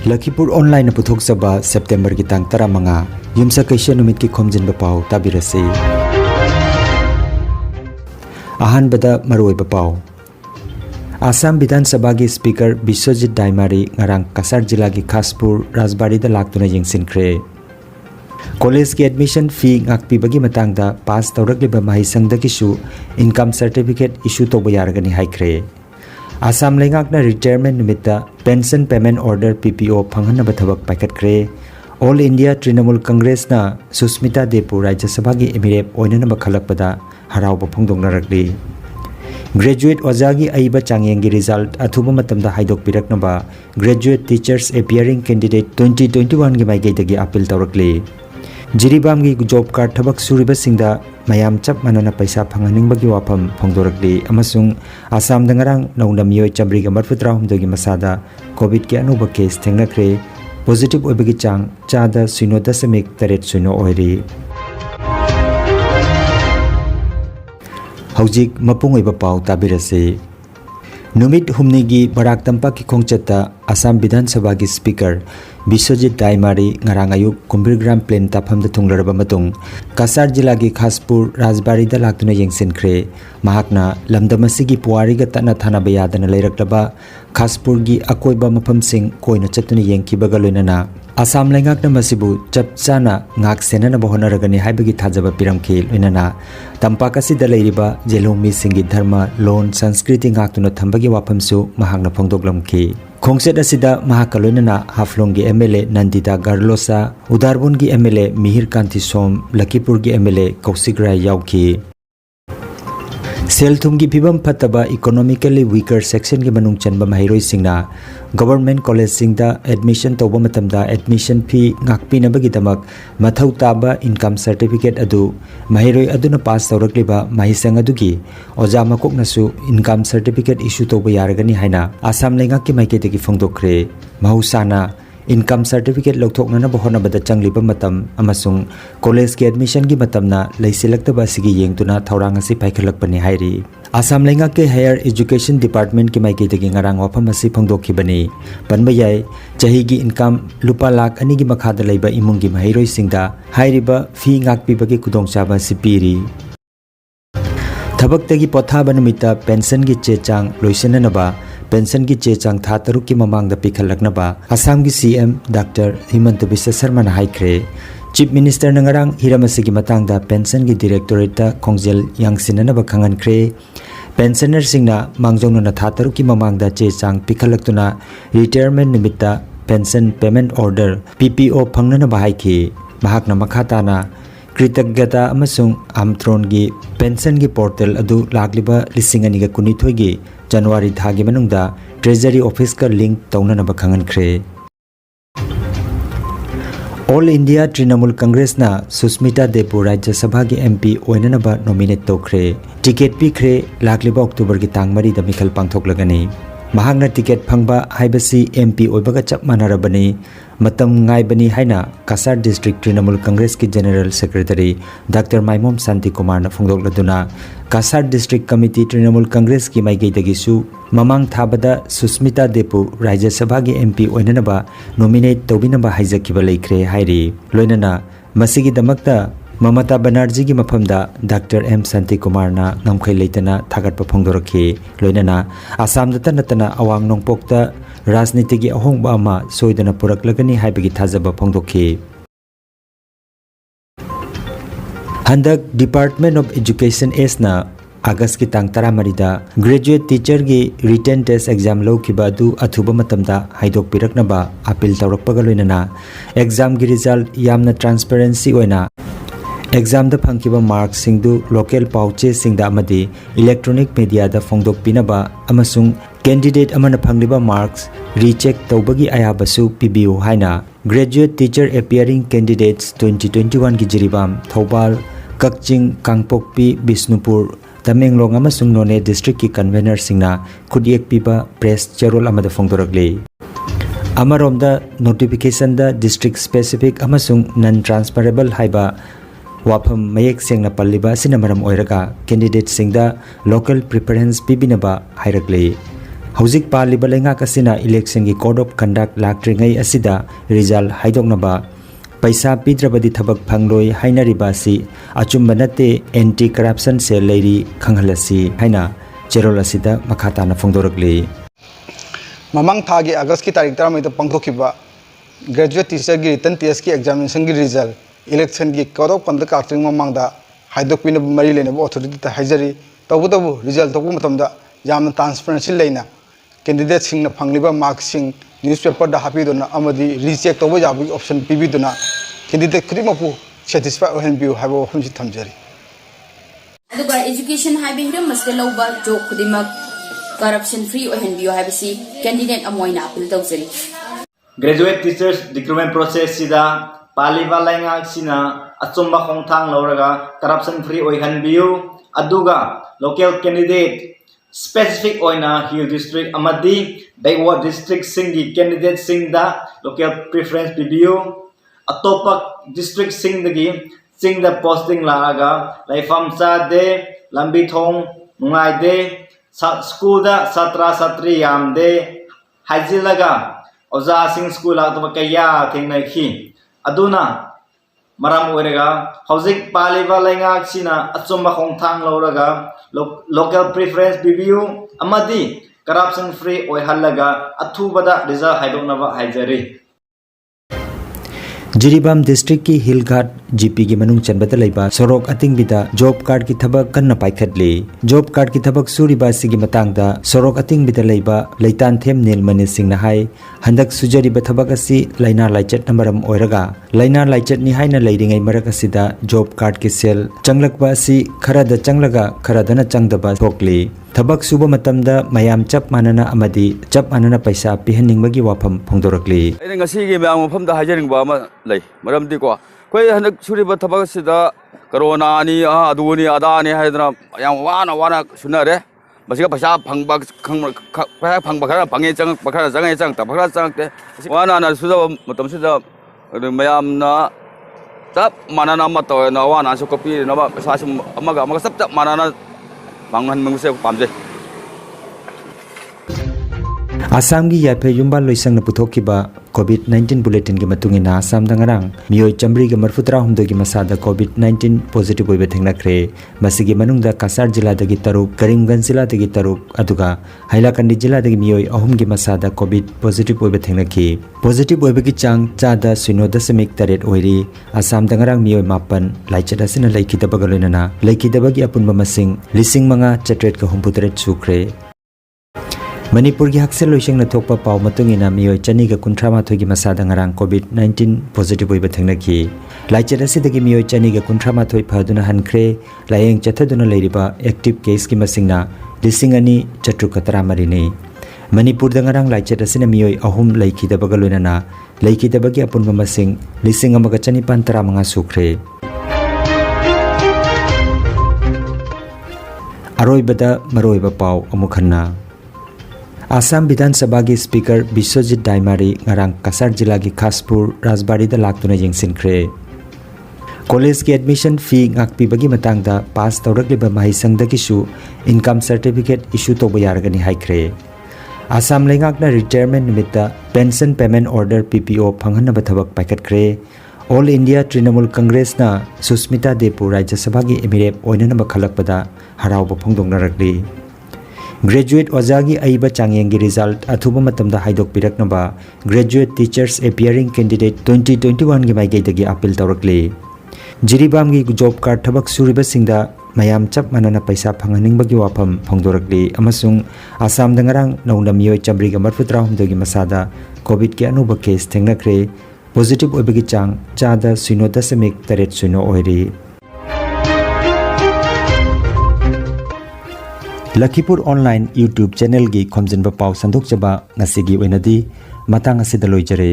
Lakhipuronline puthokjaba September ki tang 15 yumsakaisya numit ki Khomjinba Pao tabirase. Ahanbada maroiba pao. Assam Bidhan Sabha ki Speaker Biswajit Daimari ngarang Kasar Jila ki Khaspur Rajbari da laktuna yengsinkre. College ki admission fee ngakpi bagi matangda pass tawragliba mahisangda kisu income certificate issue toba yaragani haikre. Assam lengakna retirement nimita pension payment order PPO phanghanaba thabak paikatkre. All India Trinamool Congress na Susmita Depu Rajya Sabha ki emirep oinanaba khalakpada harauba phongdoknarakli. Graduate Ozagi Aiba Changyengi result athuba matamda haidok piraknaba Graduate Teachers Appearing Candidate 2021 gi maigedagi appeal tawrakli. Jiribam gi job card thabak suriba singda mayam chap manana paisa phanganingbagi wafam phongdorakli amasung Assam dangarang nauna miyoi chamri ga marfutra humdogi masada COVID ki anuba case thengnakre positive oibagi chang chada 0.8 oiri. Haujik mapung oiba pau tabirase. Numit humnigi Barak Tampak ki khongchata Assam Bidhan Sabha ki Speaker Biswajit Daimari ngarang ayuk Kumbirgram Plain taphamda thunglaraba matung Kasar Jila ki Khaspur Rajbari da laktuna yengsinkre. Mahakna lamdamasigi puwari ga tatna thanaba yadana leiraklaba Khaspur gi akoiba maphamsing koina chatuna yengkibaga loinana Assam lengakna masibu chapchana ngak senana bahonaragani haibagi thajaba piramki loinana Tampak asida leiriba jelongmi singi dharma lon sanskriti ngaktuna thambagi waphamsu mahakna phongdoklamki. Khongset asida mahaka loinana Haflong gi MLA Nandita Garlosa Udarbun gi MLA Mihir Kanti Som Lakhipur gi MLA Kaushik Rai yauki. Selthum gi phibam phataba economically weaker section gi manung chanba mahiroi singna government college singda admission toba matamda admission fee ngakpinabagi damak mathau taba income certificate adu mahiroi aduna pass tawrakliba mahisang adugi oja makoknasu income certificate issue toba yaragani haina Assam lengak ki maiketegi phongdokre. Mahusana income certificate lokthoknana bahonabada changliba matam amasung college ki admission gi matamna leisilaktaba sigi yengtuna thaurang asi paikhalakpani hairi. Assam lengak ke higher education department ki maiketegi ngarang wafam asi phongdokhibani panbayai chahi gi income lupa lakh ani gi makhada leiba imung gi mahiroi singda hairiba fee ngakpi bagi kudongchaba sipiri. Thabaktagi pothaba numita pension gi chechang loisenanaba pension ki chechang tha taruk ki mamangda pikhalaknaba Assam ki CM Dr. Himanta Biswa Sharma na haikre. Chief Minister nangarang hiramasigi matangda pension ki directorate ta khongjel yangsinanaba khangankre. Pensioner singna mangjongna na tha taruk ki mamangda chechang pikhalaktuna retirement nimitta pension payment order PPO phangnana bahaiki. Mahakna makhatana Kritagyata amasung Amtron gi pension gi portal adu lagliba lisingani ga kunithoi gi January thagi manungda Treasury Office ka link taunanaba khangankre. All India Trinamool Congress na Susmita Depu Rajya Sabha ki MP oinanaba nominate tokre. Ticket pikre lagliba October ki tang 3 da mikhal pangthoklagani. Mahakna ticket phangba haibasi MP oibaga chap manarabani matam ngaibani haina Kasar District Trinamool Congress ki General Secretary Dr. Maimom Santi Kumar na phongdokladuna Kasar District Committee Trinamool Congress ki maigeidagisu mamang thabada Susmita Depu Rajya Sabha ki MP oinanaba nominate tobinaba haijakiba leikre hairi. Loinana masigi damakta Mamata Banerjee gi mafamda Dr. M Santi Kumar na ngamkhai leitana thagatpa phongdorakhi. Loinana Assam da tanatana awang nongpokta rajniti gi ahongba ama soidana puraklagani haibagi thajaba phongdokhi. Handak Department of Education na August ki tang 13 da graduate teacher gi written test exam lawkiba adu athuba matamda haidok piraknaba appeal tawrakpaga loinana exam gi result yamna transparency oina exam da phangkiba marks singdu local pauche singda amadi electronic media da phongdok pinaba amasung candidate amana phangliba marks recheck tawbagi ayabasu pibiu haina graduate teacher appearing candidates 2021 gi jiribam Thobal Kakching Kangpokpi Bisnupur Tamenglong amasung None district ki convener singna khudiek piba press charol amada phongdorakli. Amaromda notification da district specific amasung non transferable haiba wafam mayek sengna palliba sinamaram oiraga candidate singda local preference pibinaba hairakli. हौजिक पालिबा लेंगाक असिना election की code of conduct लाक्ट्रिंगै असिदा result हाइदोकनबा पैसा पीद्रबदी थबक फंगलोय हाइनरिबासी अचुम्ब नते anti corruption से लेरी खंगहलसी हाइना चेरोल असिदा मखाताना फोंदोरकली ममंग थागी अगस्त की तारीख 13 में पंखोखिबा graduate teacher की written test की एग्जामिनेशन की रिजल्ट इलेक्शन की कोड ऑफ कंडक्ट लाक्ट्रिंग ममंगदा हाइदोकपिन मरी लेने अथॉरिटी हाइजरी तबुतबु रिजल्ट तबु मतमदा यामना ट्रांसपेरेंसी लेना कैंडिडेट सिंह फंगलिबा मार्क्स सिंह न्यूज़पेपर दा हापिदुना अमदी रिचेक तब याबी ऑप्शन पीबीदुना कैंडिडेट खुदिमकु सैटिस्फाई ओहनबियु हाइबो वफमसि थमजरी अदुगा एजुकेशन हाइबे हिरम मसले लौबा जो खुदिमक करप्शन फ्री ओहनबियु हाइबसी कैंडिडेट अमोइना appeal तौजरी graduate teachers recruitment process सिदा पालिबा लाइंगाक सिना अचुम्बा खोंथांग लौरगा करप्शन फ्री ओहनबियु अदुगा local candidate specific oina hill district amadi backward district singi candidate singda local preference PBU atopa district singdagi singda posting laaga laifam cha de lambi thong nungai de school da satra satri yam de hajilaga oja sing school atoma kaya thengnai khi aduna maram oirega hojik paliba laingak sina achumba khongthang lawraga local preference PBU amadi corruption free oihalaga athubada result haidoknaba haijari Jiribam district की हिलघाट GP की मनुंग चनबदा लेबा Sorok अतिंगबिदा job card की थबक कन्ना पाइखतले job card की थबक सुरिबा सिगी मतंगदा सोरोक अतिंगबिदा लेबा लेतान them नीलमणि सिंहना हाय हंदक सुजरिबा थबक असि लाइना लाइचट नंबरम ओइरगा लाइना लाइचट नि हायना लेरिङै मरक असिदा जॉब कार्ड की सेल चंगलकबा असि खरादा चंगलगा खरादना चंगदबा थोकली थबक सुबा मतमदा मयाम चप मानना अमदी चप मानना पैसा पिहनिंगबगी वाफम फोंदोरकली अꯩꯅ ꯉꯁꯤꯒꯤ ꯃꯌꯥꯝ ꯃꯐꯝꯗ ꯍꯥꯏꯖꯅꯤꯡꯕ ꯑꯃ ꯂꯩ ꯃꯔꯝꯗꯤꯀꯣ ꯑꯩꯈꯣꯏ ꯍꯟꯗꯛ ꯁꯨꯔꯤꯕ ꯊꯕꯛ ꯑꯁꯤꯗ ꯀꯣꯔꯣꯅꯥꯅꯤ ꯑꯗꯨꯅꯤ ꯑꯗꯥꯅꯤ ꯍꯥꯏꯗꯅ ꯌꯥꯝ ꯋꯥꯅ ꯁꯨꯅꯔꯦ ꯃꯁꯤꯒ ꯄꯩꯁꯥ ꯐꯪꯕ ꯈꯔ ꯐꯪꯉꯦ ꯆꯪꯉꯛꯄ ꯈꯔ ꯆꯪꯉꯦ ꯆꯪꯉꯛꯇꯕ ꯈꯔ ꯆꯪꯉꯛꯇꯦ ꯋꯥꯅ ꯁꯨꯖꯕ ꯃꯇꯝꯁꯤꯗ ꯃꯌꯥꯝꯅ ꯆꯞ ꯃꯥꯟꯅꯅ ꯑꯃ ꯇꯧꯔꯦꯅ ꯋꯥꯅꯁꯨ ꯀꯣꯛꯄꯤꯅꯕ ꯄꯩꯁꯥꯁꯨ ꯑꯃꯒ ꯆꯞ ꯃꯥꯟꯅꯅ ꯐꯪꯍꯟꯕꯁꯦ ꯄꯥꯝꯖꯩ आसाम की याफे युम्बा लोइसंग पुथोकिबा कोविड-19 बुलेटिन की मतुंगिना आसाम दंगरांग मियोय चमरी के मरफुतरा हुमदो की मसादा कोविड-19 पॉजिटिव ओइबे थेंगनाख्रे मसिगी मनुंगदा कासार जिला दगी तरुक करीमगंज जिला दगी तरुक अदुगा हाइलाकंडी जिला दगी मियोय अहुम की मसादा कोविड पॉजिटिव ओइबे थेंगनाखी पॉजिटिव ओइबे की चांग चादा 0.8 ओइरी आसाम दंगरांग मियोय मापन लाइचत असिना लैखिदबगा लोइनना लैखिदबगी अपुनबा मसिंग लिसिंग मंगा चट्रेट का हुमपुतरेट सुख्रे मणिपुर की हक्सेल लोइसेंग थोपा पाव मतुंगिना मियोय चनी का कुंथ्रा माथोय की मसादा ngarang कोविड-19 पॉजिटिव ओइबे थेंगनाखी लाइचत असिदगी मियोय चनी का कुंथ्रा माथोय फदुना हनख्रे लायेंग चथदुना लेरिबा एक्टिव केस की मसिंगना लिसिंग अनि चट्रुकतरा मरिने मणिपुर दंगरांग लाइचत असिना मियोय अहुम लैखिदबगा लोइनना लैखिदबगी अपुनबा मसिंग लिसिंग अमगा चनिपान तरा मंगा सुख्रे अरोइबदा मरोइबा पाव अमुखन्ना आसाम विधानसभा की speaker Biswajit Daimary ngarang kasar जिला की खासपुर राजबाड़ी दा लाक्तुना यंगसिनख्रे कॉलेज की admission fee ngakpibagi matangda pass तौरकलिबा माहिसंगदगिसु इनकम सर्टिफिकेट इशू तोबा यारगनि हाइख्रे आसाम लेंगाकना रिटायरमेंट निमित्ता पेंशन पेमेंट ऑर्डर PPO फंगहनबा थबक पाइखतख्रे ऑल इंडिया तृणमूल कांग्रेस ना सुस्मिता देवपु राज्य सभा की एमिरेप ओइननबा खलकपदा हरावबा फोंदोंगनरकली ग्रेजुएट ओजागी अइबा चांगेंगी रिजल्ट अथुबा मतमदा हाइदोक पिरकनबा ग्रेजुएट टीचर्स एपियरिंग कैंडिडेट 2021 की माइगैदगी अपील तौरकली जिरीबाम की जॉब कार्ड थबक सुरिबा सिंगदा मयाम चप मानना पैसा फंगनिंगबगी वाफम फोंदोरकली अमसुंग आसाम दंगरांग नौना मियोय चमरीगा मरफुतरा हुमदोगी मसादा कोविड के अनुभव केस थेंगनख्रे पॉजिटिव ओइबगी चांग चादा 0.8 ओइरी लखीपुर ऑनलाइन यूट्यूब चैनल की खोमजिनबा पाव संदोकचबा ngasi gi oinadi matang asida loijare।